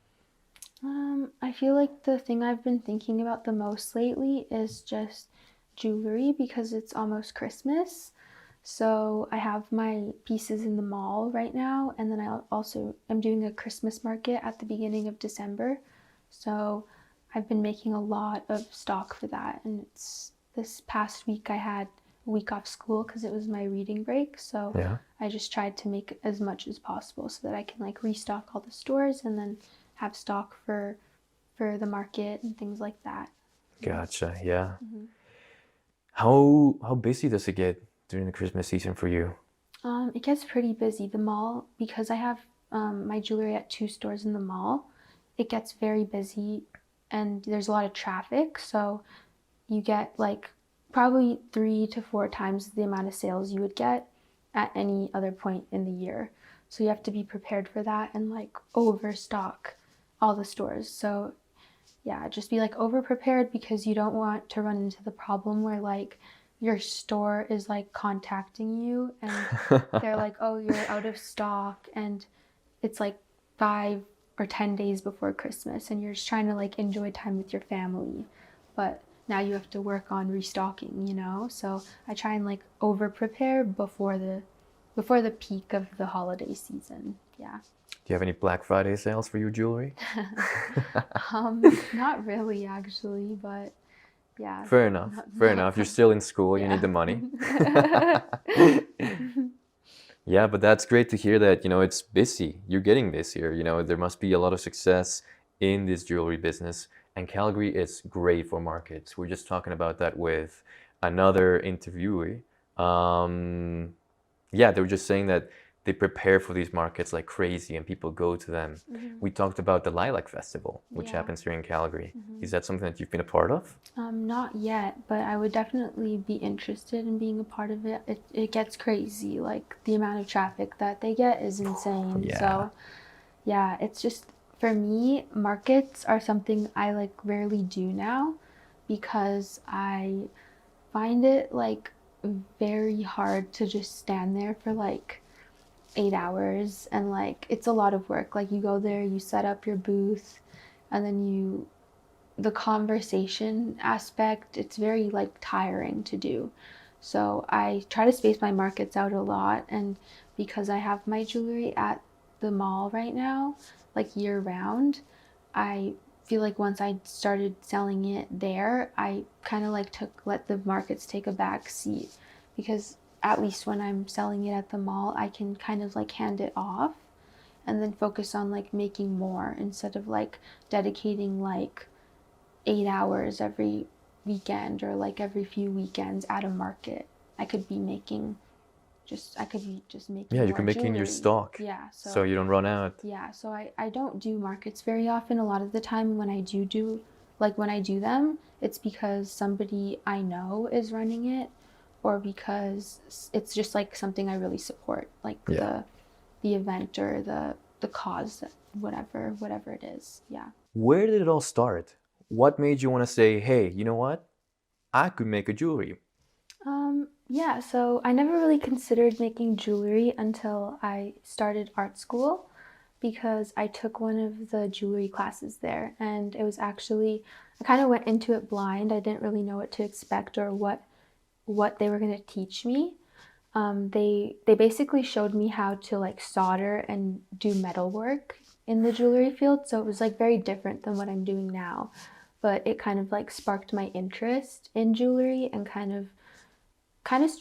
I feel like the thing I've been thinking about the most lately is just jewelry, because it's almost Christmas. So I have my pieces in the mall right now, and then I'm doing a Christmas market at the beginning of December. So I've been making a lot of stock for that, and it's this past week I had a week off school because it was my reading break. So Yeah. I just tried to make as much as possible so that I can like restock all the stores and then have stock for the market and things like that. Gotcha. Yeah. Mhm. How busy does it get during the Christmas season for you? It gets pretty busy. The mall, because I have my jewelry at two stores in the mall, it gets very busy and there's a lot of traffic. So you get like probably 3 to 4 times the amount of sales you would get at any other point in the year. So you have to be prepared for that and like overstock all the stores. So yeah, just be like over prepared because you don't want to run into the problem where like your store is like contacting you and they're like, oh, you're out of stock, and it's like 5 or 10 days before Christmas, and you're just trying to like enjoy time with your family, but now you have to work on restocking, you know? So I try and like over prepare before the peak of the holiday season. Yeah. Do you have any Black Friday sales for your jewelry? Not really actually, but yeah, Fair so enough. not Fair not enough. You're still in school. You need yeah. the money. Yeah, but that's great to hear that, it's busy. You're getting busier. There must be a lot of success in this jewelry business. And Calgary is great for markets. We're just talking about that with another interviewee. Um, yeah, they were just saying that they prepare for these markets like crazy and people go to them. Mhm. We talked about the Lilac Festival, which Yeah. happens here in Calgary. Mhm. Is that something that you've been a part of? Not yet, but I would definitely be interested in being a part of it. It gets crazy. Like the amount of traffic that they get is insane. Yeah. So, yeah, it's just for me, markets are something I like rarely do now because I find it like very hard to just stand there for like 8 hours, and like it's a lot of work. Like you go there, you set up your booth, and then the conversation aspect, it's very like tiring to do. So I try to space my markets out a lot, and because I have my jewelry at the mall right now, like year round, I feel like once I started selling it there, I kind of like took let the markets take a back seat, because at least when I'm selling it at the mall, I can kind of like hand it off and then focus on like making more instead of like dedicating like 8 hours every weekend or like every few weekends at a market. I could be making I could be just Yeah, making you more can make it in your jewelry. stock Yeah, so you don't run out. yeah, so I don't do markets very often. A lot of the time when I like when I do them, it's because somebody I know is running it, or because it's just like something I really support, like Yeah. the event or the cause, whatever it is. Yeah. Where did it all start? What made you want to say, hey, you know what? I could make a jewelry. Yeah, so I never really considered making jewelry until I started art school, because I took one of the jewelry classes there, and it was actually I kind of went into it blind. I didn't really know what to expect or what they were going to teach me. They basically showed me how to like solder and do metal work in the jewelry field, so it was like very different than what I'm doing now. But it kind of like sparked my interest in jewelry and kind of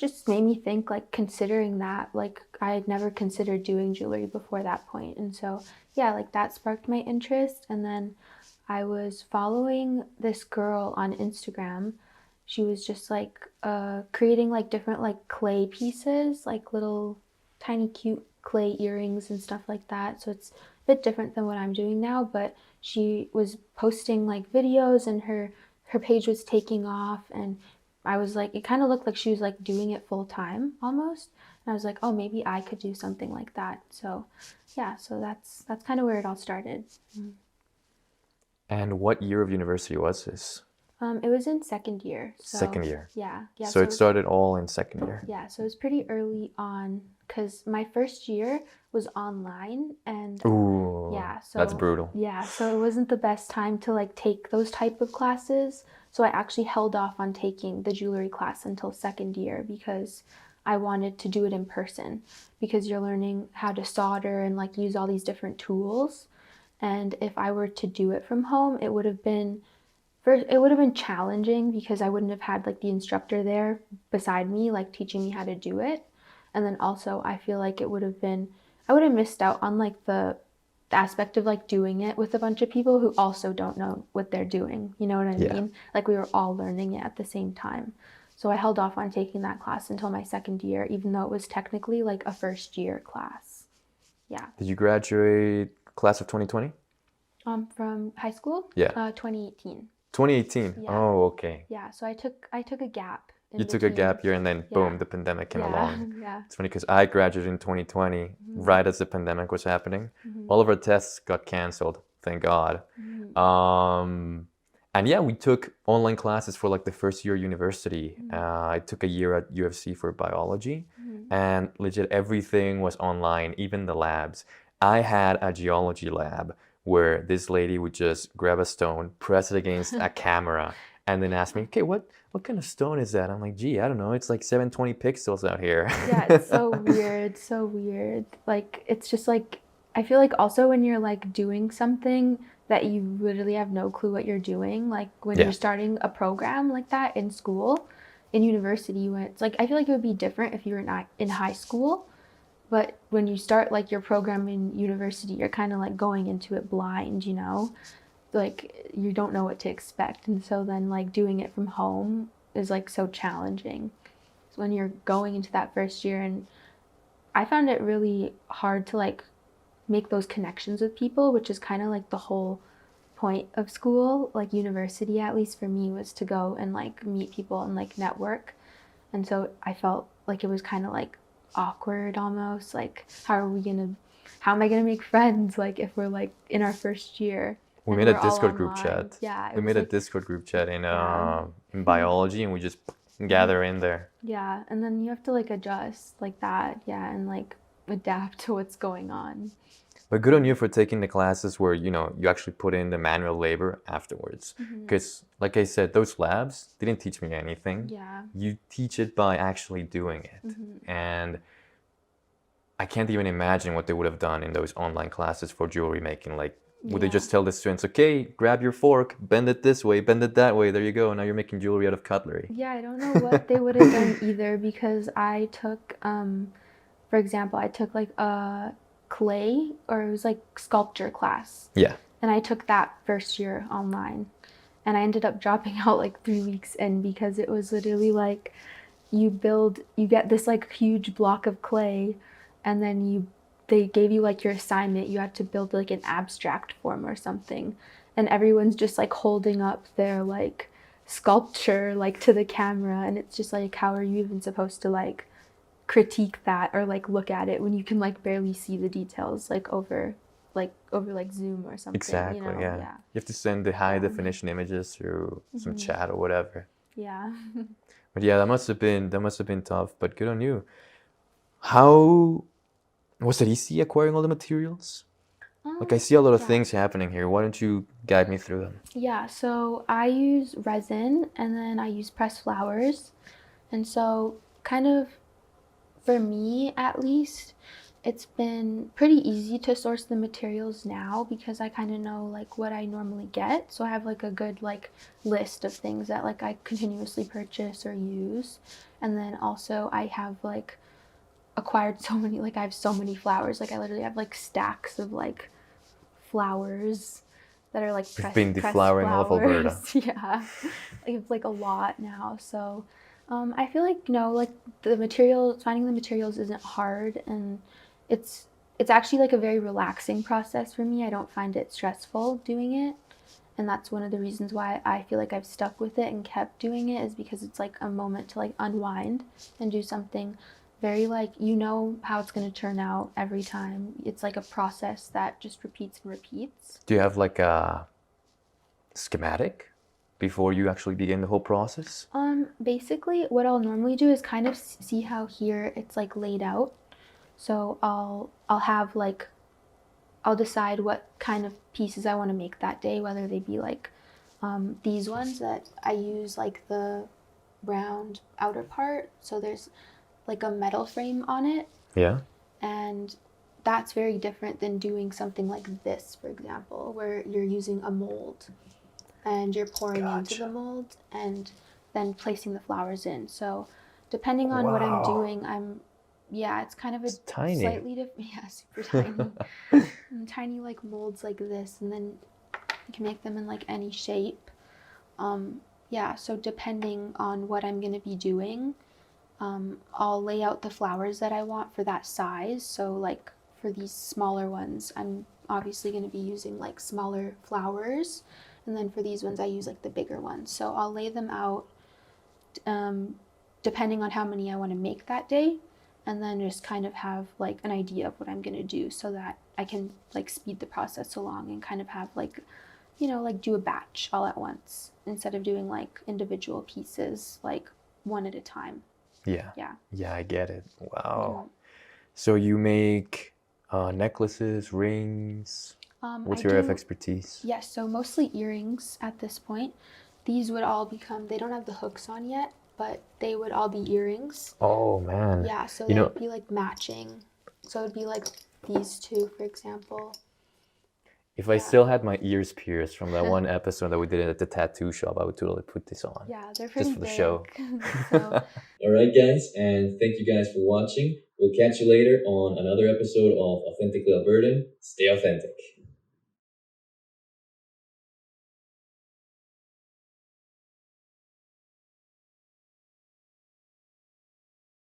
just made me think, like considering that like I had never considered doing jewelry before that point. And so yeah, like that sparked my interest. And then I was following this girl on Instagram. She was just like creating like different like clay pieces, like little tiny cute clay earrings and stuff like that. So it's a bit different than what I'm doing now, but she was posting like videos, and her page was taking off, and I was like, it kind of looked like she was like doing it full time almost. And I was like, oh, maybe I could do something like that. So yeah, so that's kind of where it all started. And what year of university was this? It was in second year. So Second year. yeah, So so it started all in second year. yeah, so it was pretty early on because my first year was online, and Ooh, yeah, that's so brutal. yeah, so it wasn't the best time to like take those type of classes. So I actually held off on taking the jewelry class until second year because I wanted to do it in person, because you're learning how to solder and like use all these different tools. And if I were to do it from home, it would have been challenging because I wouldn't have had like the instructor there beside me, like teaching me how to do it. And then also I feel like I would have missed out on like the aspect of like doing it with a bunch of people who also don't know what they're doing. You know what I Yeah. mean? Like we were all learning it at the same time. So I held off on taking that class until my second year, even though it was technically like a first year class. Yeah. Did you graduate class of 2020? From high school? Yeah. 2018. 2018. Yeah. Oh, okay. Yeah. So I took a gap in You took a between. gap year and then boom, the pandemic came along. Yeah. It's funny because I graduated in 2020, right as the pandemic was happening. All of our tests got canceled, thank God. And yeah, we took online classes for like the first year of university. I took a year at UFC for biology, and legit everything was online, even the labs. I had a geology lab where this lady would just grab a stone, press it against a camera, and then ask me, okay, what kind of stone is that? I'm like, gee, I don't know. It's like 720 pixels out here. Yeah, it's so weird, so weird. Like, it's just like, I feel like also when you're like doing something that you literally have no clue what you're doing, like when you're starting a program like that in school, in university, when it's like, I feel like it would be different if you were in high school, but when you start like your program in university, you're kind of like going into it blind, you know? Like you don't know what to expect, and so then like doing it from home is like so challenging. So when you're going into that first year, and I found it really hard to like make those connections with people, which is kind of like the whole point of school, like university at least for me, was to go and like meet people and like network. And so I felt like it was kind of like awkward almost, like how am I gonna make friends like if we're like in our first year. We And made a we're all Discord group online. chat. Yeah, We it was made a like, Discord group chat in yeah. biology, and we just gather in there. Yeah, and then you have to like adjust like that, yeah, and like adapt to what's going on. But good on you for taking the classes where, you know, you actually put in the manual labor afterwards. Because, like I said, those labs didn't teach me anything. Yeah. You teach it by actually doing it. And I can't even imagine what they would have done in those online classes for jewelry making. Like, would they just tell the students, okay, grab your fork, bend it this way, bend it that way, there you go, now you're making jewelry out of cutlery. Yeah, I don't know what they would have done either, because I took, for example, I took like a clay, or it was like sculpture class. Yeah. And I took that first year online. And I ended up dropping out like 3 weeks in, because it was literally like you get this like huge block of clay, and then they gave you like your assignment. You had to build like an abstract form or something, and everyone's just like holding up their like sculpture like to the camera, and it's just like, how are you even supposed to like critique that or like look at it when you can like barely see the details like over Zoom or something? Exactly, you know? yeah. You have to send the high definition images through some chat or whatever. Yeah. But yeah, that must have been tough, but good on you. How was it easy acquiring all the materials? Like, I see a lot of things happening here. Why don't you guide me through them? Yeah, so I use resin, and then I use pressed flowers. And so kind of for me at least, it's been pretty easy to source the materials now, because I kind of know like what I normally get. So I have like a good like list of things that like I continuously purchase or use. And then also I have like acquired so many, like I have so many flowers. Like I literally have like stacks of like flowers that are like We've been deflowering all of Alberta. Yeah, it's like a lot now. So I feel like, like finding the materials isn't hard, and it's actually like a very relaxing process for me. I don't find it stressful doing it, and that's one of the reasons why I feel like I've stuck with it and kept doing it, is because it's like a moment to like unwind and do something very like, how it's going to turn out every time. It's like a process that just repeats and repeats. Do you have like a schematic before you actually begin the whole process? Basically what I'll normally do is kind of see how here it's like laid out. So I'll have like, I'll decide what kind of pieces I want to make that day, whether they be like these ones that I use like the round outer part, so there's like a metal frame on it. Yeah. And that's very different than doing something like this, for example, where you're using a mold and you're pouring into the mold and then placing the flowers in. So depending on what I'm doing, I'm Yeah, it's kind of a It's tiny. slightly different, yeah, super tiny. And tiny like molds like this, and then you can make them in like any shape. Yeah, so depending on what I'm gonna be doing, I'll lay out the flowers that I want for that size. So like for these smaller ones, I'm obviously gonna be using like smaller flowers, and then for these ones, I use like the bigger ones. So I'll lay them out um, depending on how many I want to make that day, and then just kind of have like an idea of what I'm gonna do so that I can like speed the process along and kind of have like, like do a batch all at once instead of doing like individual pieces like one at a time. Yeah. Yeah. Yeah, I get it. Wow. Mhm. So you make necklaces, rings. I What's your area of do, expertise? yes, so mostly earrings at this point. These would all become, they don't have the hooks on yet, but they would all be earrings. Oh man. Yeah, so You know, they'd be like matching. So it'd be like these two, for example. if I Yeah. still had my ears pierced from that one episode that we did at the tattoo shop, I would totally put this on. Yeah, they're pretty Just for the big. show. So All right, guys, and thank you guys for watching. We'll catch you later on another episode of Authentically Albertan. Stay authentic.